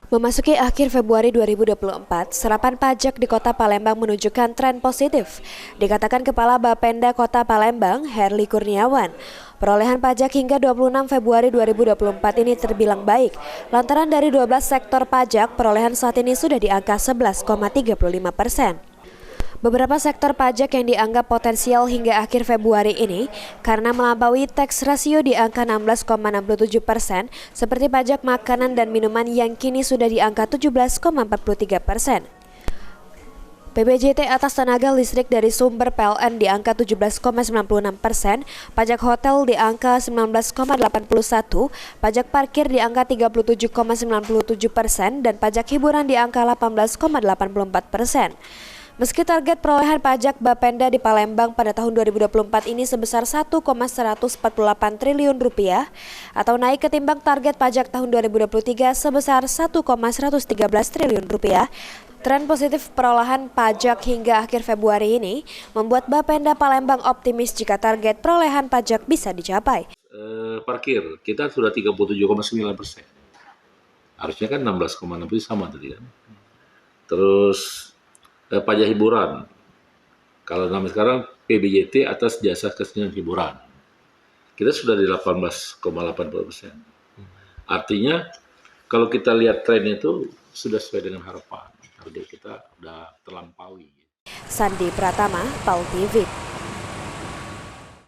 Memasuki akhir Februari 2024, serapan pajak di Kota Palembang menunjukkan tren positif. Dikatakan Kepala Bapenda Kota Palembang, Herli Kurniawan, perolehan pajak hingga 26 Februari 2024 ini terbilang baik. Lantaran dari 12 sektor pajak, perolehan saat ini sudah di angka 11,35%. Beberapa sektor pajak yang dianggap potensial hingga akhir Februari ini karena melampaui tax ratio di angka 16,67%, seperti pajak makanan dan minuman yang kini sudah di angka 17,43%. PBJT atas tenaga listrik dari sumber PLN di angka 17,96%, pajak hotel di angka 19,81%, pajak parkir di angka 37,97%, dan pajak hiburan di angka 18,84%. Meski target perolehan pajak Bapenda di Palembang pada tahun 2024 ini sebesar 1,148 triliun rupiah atau naik ketimbang target pajak tahun 2023 sebesar 1,113 triliun rupiah, tren positif perolehan pajak hingga akhir Februari ini membuat Bapenda Palembang optimis jika target perolehan pajak bisa dicapai. Parkir kita sudah 37,9%. Harusnya kan 16,6% sama tadi kan. Terus pajak hiburan. Kalau namanya sekarang PBJT atas jasa kesenian hiburan. Kita sudah di 18,80%. Artinya kalau kita lihat tren itu sudah sesuai dengan harapan. Target kita sudah terlampaui. Sandi Pratama, PAL TV.